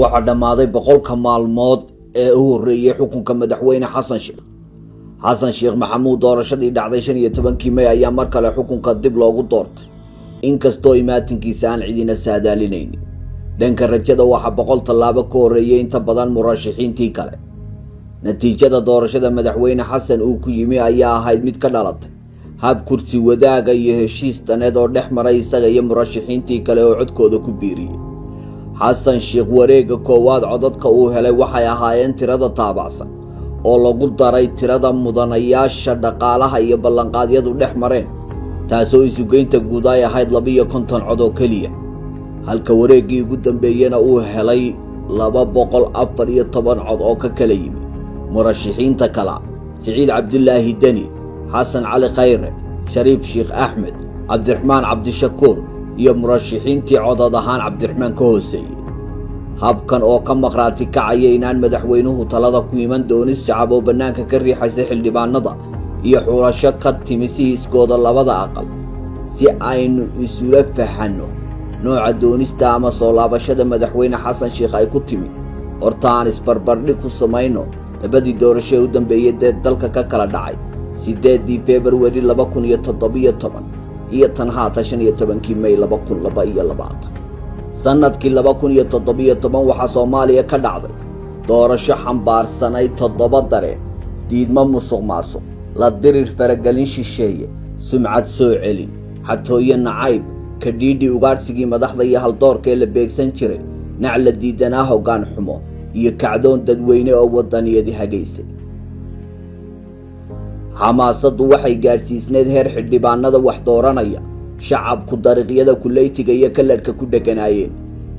waxa dhamaaday boqolka maalmood ee u horeeyay xukunka madaxweyne xasan sheekh maxamuud doorashadii dhacday 15 May ayaa mar kale xukunka dib loogu doortay inkastoo imaatinkiisa aan cidina saadaalinaynin dhanka rajada waxa boqol tallaabo ka horeeyay inta badan murashaxiintii kale natiijada doorashada madaxweyne xasan uu ku yimi ayaa ahayd mid ka dhalatay hab kursi wadaaga iyo heshiis daneed oo dhex maray isaga iyo murashaxiintii kale oo codkooda ku biiriyay xasan sheekh wareega koowaad codadka uu helay waxay ahaayeen tirada taabacsan oo lagu daray tirada mudanayaasha dhaqaalaha iyo ballanqaadyadu dhex mareen taasoo isugeynta guud ay ahayd 250 cod oo kaliya halka wareegii ugu dambeeyana uu helay 214 cod oo ka kala yimi murashaxiinta kala Saciid Cabdillaahi Dani Xasan Cali Khayre Shariif Sheekh Axmed Cabdiraxmaan Cabdishakuur iyo murashaxiintii codad ahaan Cabdiraxmaan ka hooseeyay habkan oo ka maqraati kacaya inaan madaxweynuhu talada ku iman doonin shacab oo banaanka ka riixaysa xildhibaanada iyo xulasho ka timisiiskooda labada aqal si aynu isula fahanno nooca doonista ama soo laabashada madaxweyne xasan sheekh ay ku timi hortaan isbarbardhig ku samayno labadii doorasho u dambeeyay dalka ka kala dhacay 8 February 2017 iyo tan haata 15 May 2022 sanadkii 2017 waxa Soomaaliya ka dhacday doorasho xambaarsanay 7 dareen diidmo musuqmaasuq la dirir faragelin shisheeye sumcad soo celin xatooyo nacayb ka dhiidhi ugaarsigii madaxda iyo haldoorkee la beegsan jiray nacla diidanaa hoggaan xumo iyo kacdoon dadweyne oo wadaniyadi hagaysay xamaasadu waxay gaarsiisneed heer xildhibaanada wax dooranaya shacabku dariiqyada kuleytiga iyo kaladhka ku dhaganaayeen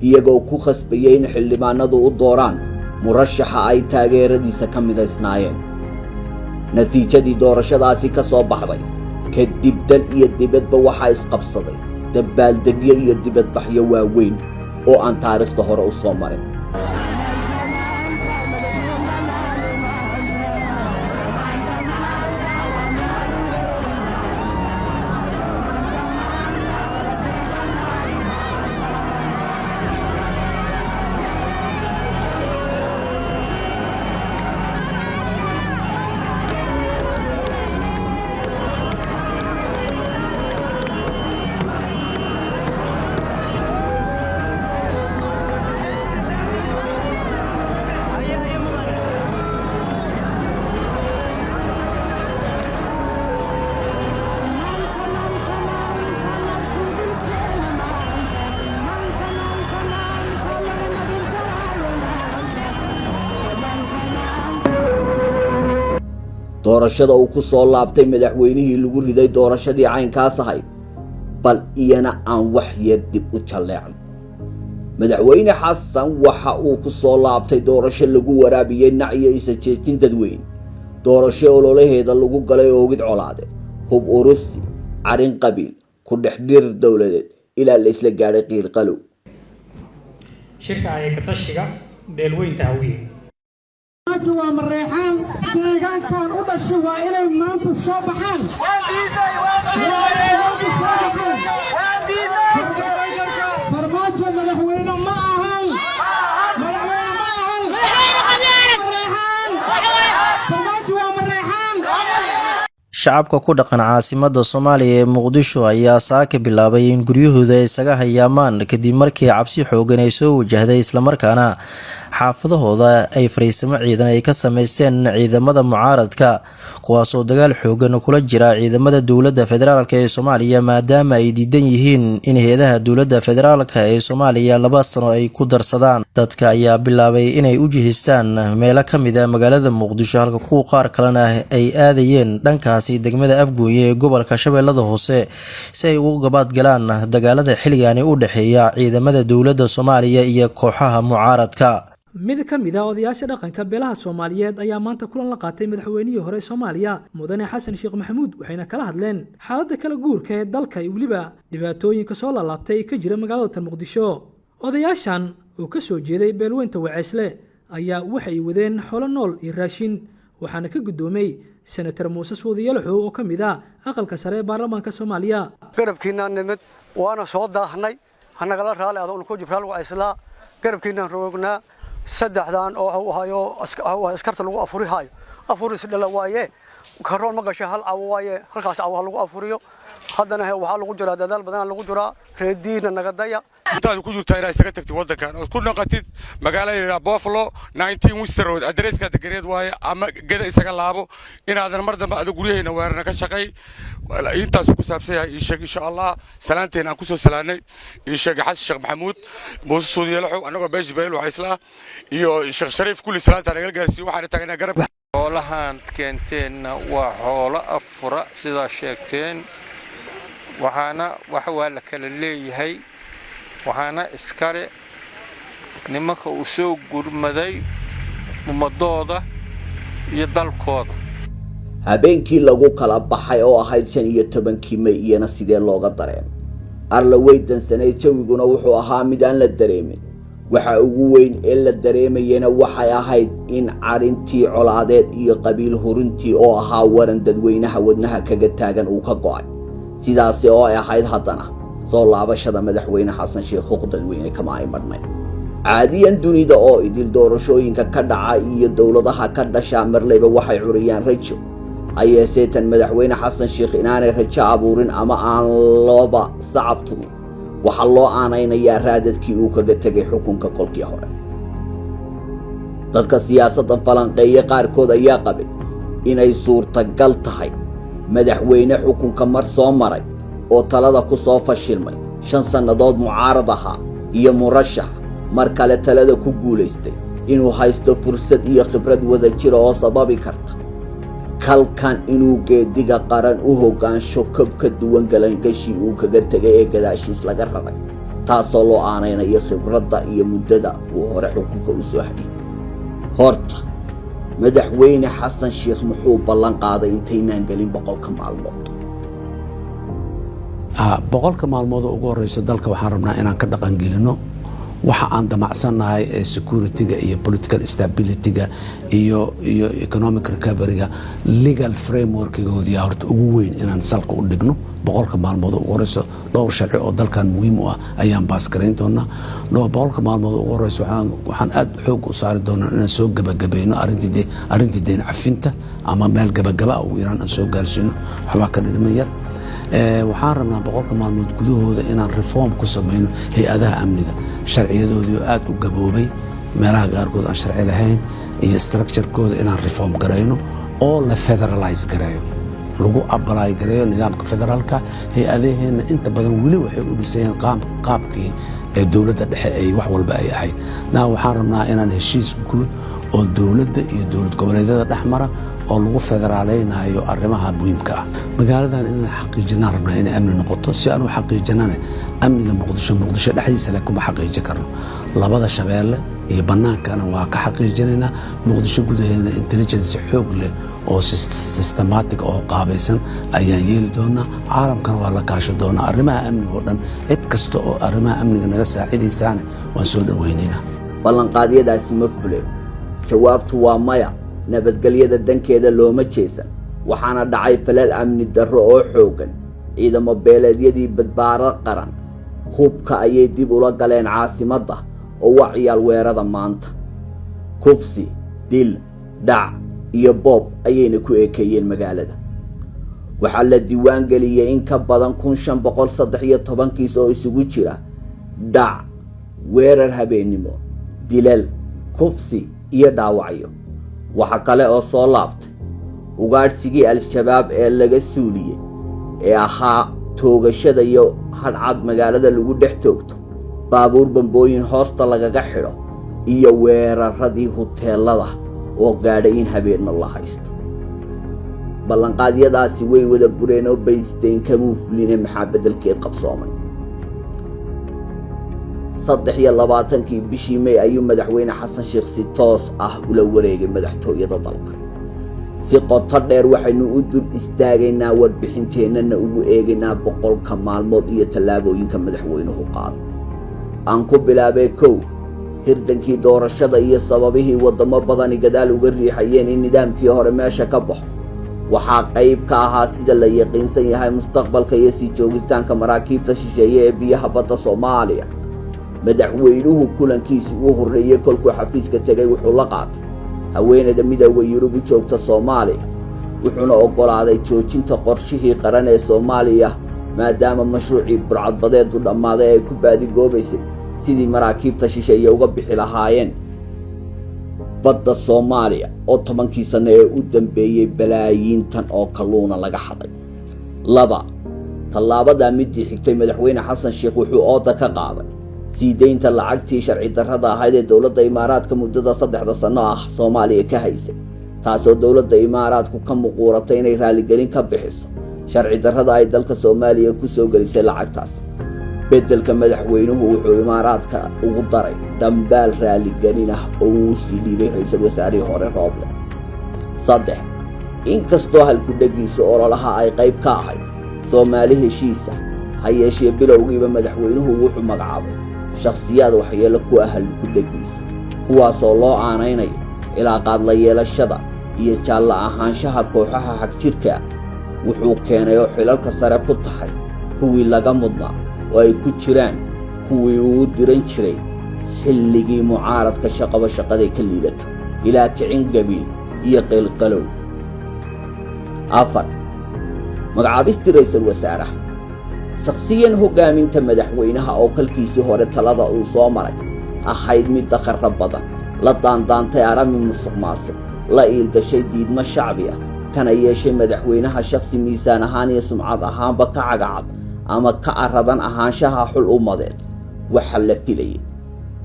iyagoo ku khasbayay in xildhibaanadu u dooraan murashaxa ay taageeradiisa ka midaysnaayeen natiijadii doorashadaasi ka soo baxday kadib dal iyo dibadba waxa isqabsaday dabaaldegyo iyo dibadbaxyo waaweyn oo aan taariikhda hore u soo marin doorashada uu ku soo laabtay madaxweynihii lagu riday doorashadii caynkaas ahayd bal iyana aan wax yar dib u jaleecno madaxweyne xasan waxa uu ku soo laabtay doorasho lagu waraabiyay nacyo isa jeejin dadweyne doorasho ololaheeda lagu galay oogid colaade hub urusi arin qabiil ku dhexdir dawladeed ilaa la isla gaaray qiil qalow shirka ay ka tashiga beelweynta hawiye waa mareexaan deegaankan u dhashay waa inay maanta soo baxaan farmaajo madaxweyne ma ahan farmaajo waa mareexaan shacabka ku dhaqan caasimadda Soomaaliya ee Muqdisho ayaa saaka bilaabay in guryahooda isaga hayaamaan kadib markii cabsi xoogan ay soo wajahday isla markaana xaafadahooda ay fariisimo ciidan ay ka sameysteen ciidamada mucaaradka kuwaas oo dagaal xoogan kula jira ciidamada dawladda federaalka ee Soomaaliya maadaama ay diidan yihiin in hay'adaha dawladda federaalka ee Soomaaliya 2 sano ay ku darsadaan dadka ayaa bilaabay inay u jihistaan meelo kamid ah magaalada Muqdisho halka kuwa qaar kalena ay aadayeen dhankaasi degmada Afgooye ee gobolka Shabeellada Hoose si ay uga gabaad galaan dagaalada xilligan u dhaxeeya ciidamada dawladda Soomaaliya iyo kooxaha mucaaradka mid ka mid ah odayaasha dhaqanka beelaha Soomaaliyeed ayaa maanta kulan la qaatay madaxweynihii hore Soomaaliya mudane Xasan Sheekh Maxamuud waxayna kala hadleen xaaladda kala guurka ee dalka iyo waliba dhibaatooyinka soo laabtay ka jira magaalada Muqdisho odayaashan oo ka soo jeeday beelweynta Waceesle ayaa waxay wadeen xoolo nool iyo raashin waxaana ka gudoomay senator Muuse Suudiyalxo oo ka mid ah aqalka sare ee baarlamaanka Soomaaliya garabkiina nimid waana soo daahnay anagala raali aad ku jibraal Waceesla garabkiina roogna saddexdan oo hayo askarta lagu afuri hayo afuris dhala waaye karoon ma gashay hal aw waaye halkaas aw lagu afuriyo haddana waxa lagu jiraa dadaal badan lagu jiraa reediina nagadaya intaad ku jirtaa inaad isaga tagtid waddankan oo ku noqotid magaalada Buffalo 19 Worcester Road adreeska degareed waaye ama gada isaga laabo inaadan mar dambe aad guryaheena weerarna ka shaqay intaas ku saabsan yahay insha Allah salaanteena aan ku soo salaanay Sheekh Xasan Sheekh Maxamuud Muuse Suudiyeelo anagoo beesh beel waxa isla iyo Sheekh Shariif kulli salaanta naga gaarsiyo waxaan tagnaa garab xoolahan keenteen waa xoolo afura sida sheegteen waxaana wax waa la kala leeyahay waxaana iskare nimanka uu soo gurmaday ummadooda iyo dalkooda habeenkii lagu kala baxay oo ahayd 15 May iyana sidee looga dareemay arla weydansanay jawiguna wuxuu ahaa mid aan la dareemin waxa ugu weyn ee la dareemayna waxay ahayd in carintii colaadeed iyo qabiil hurintii oo ahaa waran dadweynaha wadnaha kaga taagan uu ka go'ay sidaas oo ay ahayd haddana soo laabashada madaxweyne xasan sheekh dadweyne kama ay marnay caadiyan dunida oo idil doorashooyinka ka dhaca iyo dawladaha ka dhasha marleyba waxay curiyaan rajo ayay tan madaxweyne xasan sheekh inaanay rajo abuurin ama aan looba sacabtu waxa loo aanaynayaa raadadkii uu kaga tagay xukunka kolkii hore dadka siyaasadda falanqeeya qaarkood ayaa qabay inay suurtagal tahay madaxweyne xukunka mar soo maray oo talada ku soo fashilmay 5 sanadood mucaarad ahaa iyo murashax mar kale talada ku guuleystay inuu haysto fursad iyo khibrad wada jir oo sababi karta kalkan inuu geediga qaran u hogaansho ka duwan galangashi uu kaga tagay ee gadaashiis laga rabay taasoo loo aanaynayo khibradda iyo muddada uu hore xukunka u soo hayay horta madaxweyne xasan sheekh muxuu ballan qaaday intaynaan gelin 100 maalmood boqolka maalmood ugu horeyso dalka waxaan rabnaa inaan ka dhaqan gelino waxa aan damacsanahay ee security-ga iyo political stability-ga iyo economic recovery-ga legal framework-goodii horta ugu weyn inaan salka u dhigno boqolka maalmood ugu horeyso dhowr sharci oo dalkan muhiim u ah ayaan baas gareyn doonaa boqolka maalmood ugu horeyso waxaan aad xoog u saari doonaa inaan soo gabagabayno arrintii deyn cafinta ama meel gabagaba ugu yaraan aan soo gaarsiino waxbaa ka dhiman yar waxaan rabnaa boqolka maalmood gudahooda inaan reform ku samayno hay-adaha amniga sharciyadoodii oo aad u gaboobay meelaha qaarkood aan sharci lahayn iyo structure-kooda inaan reform garayno oo la federalize gareeyo lagu apply gareeyo nidaamka federaalka hay-adaheenna inta badan weli waxay u dhisayeen qaabkii ee dowladda dhexe ay wax walba ay ahayd waxaan rabnaa inaan heshiis guud oo dowladda iyo dowlad goboleedyada dhexmara oo lagu federaaleynayo arrimaha muhiimka ah magaaladan inaan xaqiijinaan rabnaa inay amni noqoto si aan u xaqiijinana amniga muqdisho dhexdiisa leh kuma xaqiijin karno labada shabeelle iyo bannaankana waa ka xaqiijinaynaa muqdisho gudaheedana intelligence xoog leh oo systematic oo qaabaysan ayaan yeeli doonaa caalamkana waa la kaasho doonaa arrimaha amniga oo dhan cid kasta oo arrimaha amniga naga saacidaysaana waan soo dhaweynaynaa ballanqaadyadaasi ma fuleen jawaabtu waa maya nabadgelyada dankeeda looma jeesan waxaana dhacay falal amni darro oo xoogan ciidamo beeleedyadii badbaado qaran hubka ayay dib ula galeen caasimadda oo wacyaal weerada maanta kufsi dil dhac iyo boob ayayna ku ekeeyeen magaalada waxaa la diiwaan geliyey in ka badan 1513 kiis oo isugu jira dhac weerar habeenimo dilal kufsi iyo dhaawacyo waxa kale oo soo laabtay ugaadhsigii al-shabaab ee laga suuliyey ee ahaa toogashada iyo hadcad magaalada lagu dhex toogto baabuur bambooyin hoosta lagaga xidho iyo weeraradii huteelada oo gaadhay in habeenna la haysto ballanqaadyadaasi way wada bureen oo baysteen kamuu fuline maxaa beddelkeed qabsoomay 23 bishii May ayuu madaxweyne xasan sheekh si toos ah ula wareegay madaxtooyada dalka si qoto dheer waxaynu u dul istaagaynaa warbixinteennana ugu eegaynaa boqolka maalmood iyo tallaabooyinka madaxweynuhu qaaday aan ku bilaabay kow hirdankii doorashada iyo sababihii wadamo badani gadaal uga riixayeen in nidaamkii hore meesha ka baxo waxaa qayb ka ahaa sida la yaqiinsan yahay mustaqbalka iyo sii joogitaanka maraakiibta shisheeye ee biyaha badda Soomaaliya madaxweynuhu kulankiisii uu horreeyey kolkuu xafiiska tegay wuxuu la qaatay haweeneyda midowda Yurub u joogta Soomaaliya wuxuuna oggolaaday joojinta qorshihii qaran ee Soomaaliya maadaama mashruucii burcadbadeedu dhammaaday ay ku baadigoobaysay sidii maraakiibta shisheeye uga bixi lahaayeen badda Soomaaliya oo 10kii sano ee u dambeeyay balaayiintan oo kalluuna laga xaday. 2 tallaabada midii xigtay madaxweyne xasan sheekh wuxuu ooda ka qaaday siideynta lacagtii sharci darrada ahayd ee dowladda Imaaraadka muddada 3 sano ah Soomaaliya ka haysay taasoo dowladda Imaaraadku ka muquuratay inay raaligelin ka bixiso sharci darrada ay dalka Soomaaliya ku soo gelisay lacagtaas. beddelka madaxweynuhu wuxuu Imaaraadka ugu daray dhambaal raaligelin ah oo uu sii dhiibay ra'iisul wasaarihii hore Rooble. 3 inkastoo halku dhagiisa ololaha ay qayb ka ahayd Soomaali heshiisa ha yeeshee bilowgiiba madaxweynuhu wuxuu magacaabay shakhsiyaad waxyeello ku ah halku dhagiisa kuwaasoo loo aanaynayo ilaa qaad la yeelashada iyo jaalla ahaanshaha kooxaha xagjirka wuxuu keenay oo xilalka sare ku tahay kuwii laga mudnaa oo ay ku jiraan kuwii uu diran jiray xilligii mucaaradka shaqada ka liidato ilaa kicin gabiil iyo qeylqalow. 4 magacaabistii ra'iisul wasaaraha shakhsiyan hogaaminta madaxweynaha oo kalkiisii hore talada uu soo maray ahayd mid dakhra badan la daandaantay arami musuqmaasuq la iilgashay diidmo shacbi ah kana yeeshay madaxweynaha shakhsi miisaan ahaan iyo sumcad ahaanba ka cagacad ama ka aradan ahaanshaha xul ummadeed waxa la filayay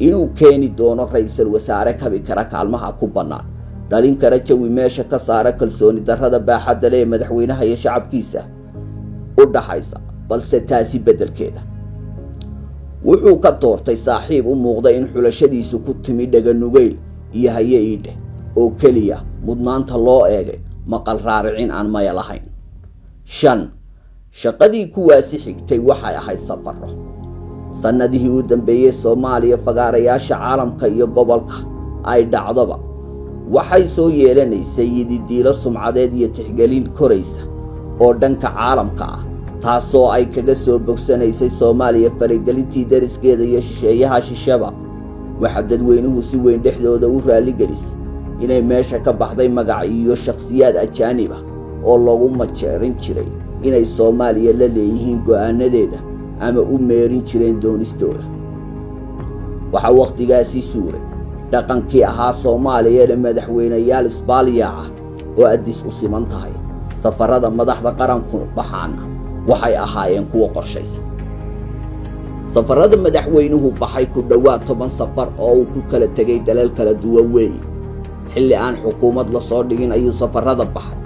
inuu keeni doono ra'iisul wasaare kabi kara kaalmaha ku bannaan dhalin kara jawi meesha ka saara kalsooni darrada baaxadda leh madaxweynaha iyo shacabkiisa u dhaxaysa balse taasi beddelkeeda wuxuu ka doortay saaxiib u muuqda in xulashadiisu ku timi dhaganugeyl iyo haye iidhe oo keliya mudnaanta loo eegay maqal raaricin aan maya lahayn. 5 shaqadii kuwaasi xigtay waxay ahayd safarro sannadihii u dambeeyay Soomaaliya fagaarayaasha caalamka iyo gobolka ay dhacdaba waxay soo yeelanaysay yididiilo sumcadeed iyo tixgelin koraysa oo dhanka caalamka ah taasoo ay kaga soo bogsanaysay Soomaaliya faragelintii dariskeeda iyo shisheeyaha shishaba waxa dadweynuhu si weyn dhexdooda u raaligelisay inay meesha ka baxday magac iyo shakhsiyaad ajaanib ah oo lagu majeerin jiray inay Soomaaliya la leeyihiin go'aanadeeda ama u meerin jireen doonistooda. waxa waqtigaasi suuray dhaqankii ahaa Soomaaliya ee madaxweynayaal Isbaaliya ah oo addis u siman tahay safarada madaxda qaranku baxaana waxay ahaayeen kuwa qorshaysan. safarada madaxweynuhu baxay ku dhawaad 10 safar oo uu ku kala tagay dalal kala duwan weey xilli aan xukuumad la soo dhigin ayuu safarada baxay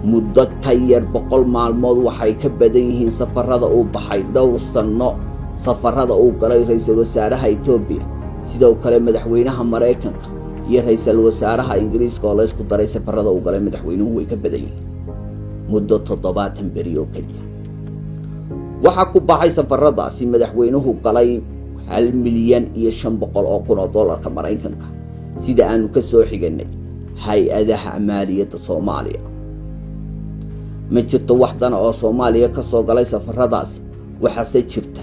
muddo ka yar 100 maalmood waxay ka badan yihiin safarada uu baxay dhowr sano safarada uu galay ra'iisul wasaaraha Itoobiya sidoo kale madaxweynaha Mareykanka iyo ra'iisul wasaaraha Ingiriiska oo la isku daray safarada uu galay madaxweynuhu way ka badan yihiin muddo 7 beri oo kaliya. waxa ku baxay safaradaasi madaxweynuhu galay 1,500,000 oo dollarka Mareykanka sida aanu ka soo xiganay hay-adaha maaliyadda Soomaaliya. ma jirto wax dan oo Soomaaliya ka soo galay safaradaasi waxaase jirta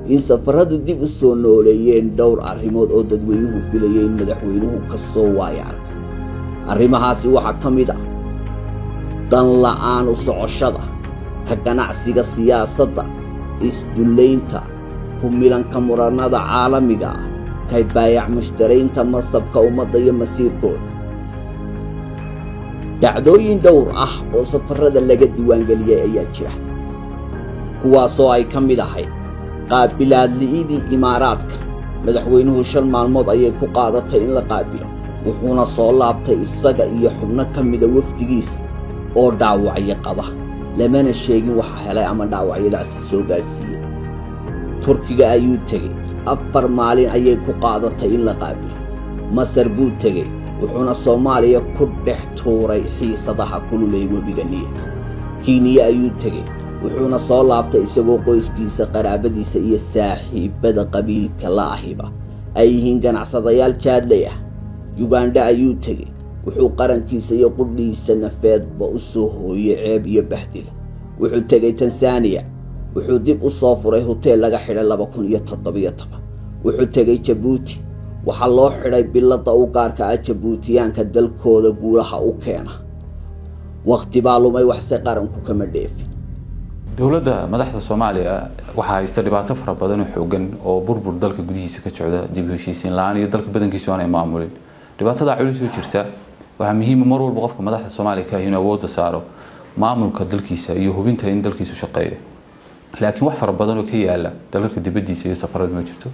in safaradu dib u soo nooleeyeen dhowr arrimood oo dadweynuhu filayeen madaxweynuhu ka soo waayay. arrimahaasi waxa ka mid ah dan la'aan u socoshada ka ganacsiga siyaasadda isduleynta ku milanka muranada caalamiga ah kay baayac mushtaraynta masabka ummadda iyo masiirkooda. dhacdooyin dhowr ah oo safarada laga diiwaangeliyay ayaa jira kuwaasoo ay ka mid ahayd qaabilaad li'idii Imaaraadka madaxweynuhu 5 maalmood ayay ku qaadatay in la qaabilo wuxuuna soo laabtay isaga iyo xubno ka mid ah wafdigiisa oo dhaawacyo qaba lamana sheegin waxa helay ama dhaawacyadaasi soo gaarsiiyay. Turkiga ayuu tegay 4 maalin ayay ku qaadatay in la qaabilo. Masar buu tegay wuxuuna Soomaaliya ku dhex tuuray xiisadaha kululay webiga Niil. Kenya ayuu tegay wuxuuna soo laabtay isagoo qoyskiisa qaraabadiisa iyo saaxiibada qabiilka la ahiba ay yihiin ganacsadayaal jaadley ah. Uganda ayuu tegay wuxuu qarankiisa iyo qudhiisa nafeedba u soo hooyay ceeb iyo bahdil. wuxuu tegay Tansaaniya wuxuu dib u soo furay hotel laga xidhay 2017 wuxuu tegay Jabuuti waxaa loo xidhay bilada u gaarka ah Jabuutiyaanka dalkooda guulaha u keena waqti baa lumay wax si qaranku kama dheefin dowladda madaxda Soomaaliya waxa haysta dhibaato fara badan oo xoogan oo burbur dalka gudihiisa ka socda dib u heshiisiin la'aan iyo dalka badankiisa aan maamulin dhibaatada culus oo jirta waxa muhiim mar walba qofka madaxda Soomaaliya inuu awood saaro maamulka dalkiisa iyo hubinta in dalkiisu shaqeeyo laakiin wax fara badan oo ka yaala dalka dibadiisa iyo safarada ma jirto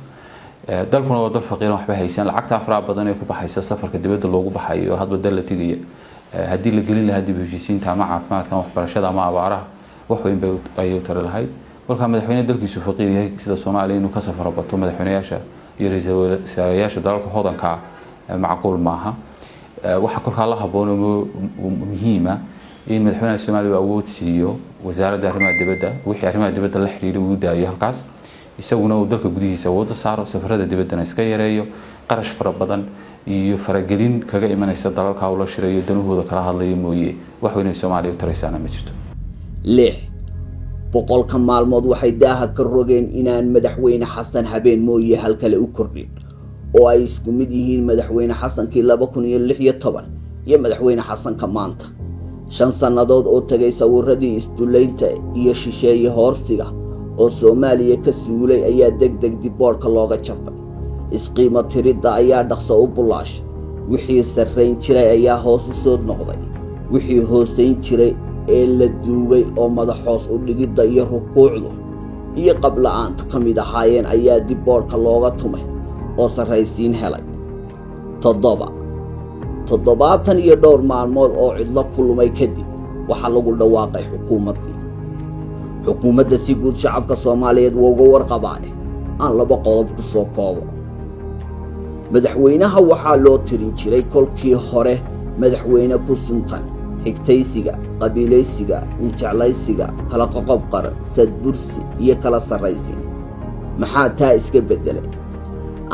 dalkuna waa dal faqiir waxba haysan lacagta fara badan ee ku baxaysa safarka dibadda loogu baxayo hadba dal la tigaya hadii la gelin lahaa dib u heshiisiinta ama caafimaadka waxbarashada ama abaaraha wax weyn bay ay tar lahayd marka madaxweynaha dalkiisu faqiir yahay sida Soomaaliya inuu ka safar bato madaxweynayaasha iyo ra'iisul wasaarayaasha dalka hodanka macquul maaha waxa korka la haboon muhiim ah in madaxweynaha Soomaaliya awood siiyo wasaaradda arrimaha dibadda wixii arrimaha dibadda la xiriiray uu daayo halkaas isaguna uu dalka gudihiisa awood saaro safarada dibaddana iska yareeyo qarash fara badan iyo faragelin kaga imanaysa dalalka uu la shirayo danahooda kala hadlayo mooyee wax weyn Soomaaliya u taraysana ma jirto 600 maalmood waxay daaha ka rogeen inaan madaxweyne xasan habeen mooyee halkale u kordhin oo ay isku mid yihiin madaxweyne xasankii 2016 iyo madaxweyne xasanka maanta 5 sanadood oo tagay sawiradii isduleynta iyo shisheeye hoorsiga oo Soomaaliya ka suulay ayaa degdeg dib boorka looga jafay isqiimo tirida ayaa dhaqso u bulaash wixii sarreyn jiray ayaa hoos u soo noqday wixii hooseyn jiray ee la duugay oo madax hoos u dhigida iyo rukuucdu iyo qabla'aantu kamid ahaayeen ayaa dib boorka looga tumay oo sarreysiin helay 7 iyo dhowr maalmood oo cidlo kulmay kadib waxa lagu dhawaaqay xukuumadda si guud shacabka Soomaaliyeed uga warqabaane aan laba qodob ku soo koobo madaxweynaha waxaa loo tirin jiray kolkii hore madaxweyne ku suntan xigtaysiga qabiilaysiga injeclaysiga kala qoqob qaran sadbursi iyo kala sarraysiin maxaa taa iska bedelay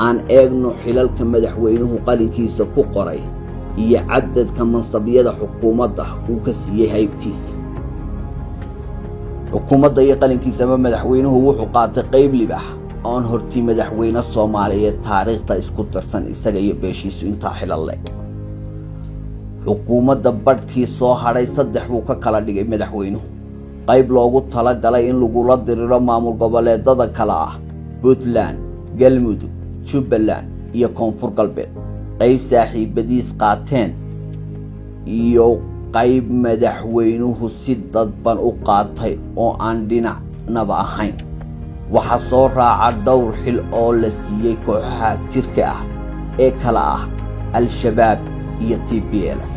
aan eegno xilalka madaxweynuhu qalinkiisa ku qoray iyo cadadka mansabyada xukuumadda uu ka siiyay haybtiisa xukuumadda iyo qalinkiisa madaxweynuhu wuxuu qaatay qayb libax oon hortii madaxweyne Soomaaliyeed taariikhda isku darsan isaga iyo beeshiisu intaa xilal leh xukuumadda badhkii soo haray 3 buu ka kala dhigay madaxweynuhu qayb loogu tala galay in lagu la diriro maamul goboleedada kala ah Puntland Galmudug Jubbaland iyo Koonfur Galbeed qayb saaxiibadiis qaateen iyo qayb madaxweynuhu si dadban u qaatay oo aan dhinacnaba ahayn waxa soo raaca dhowr xil oo la siiyay kooxaha jirka ah ee kala ah al-shabaab iyo TPLF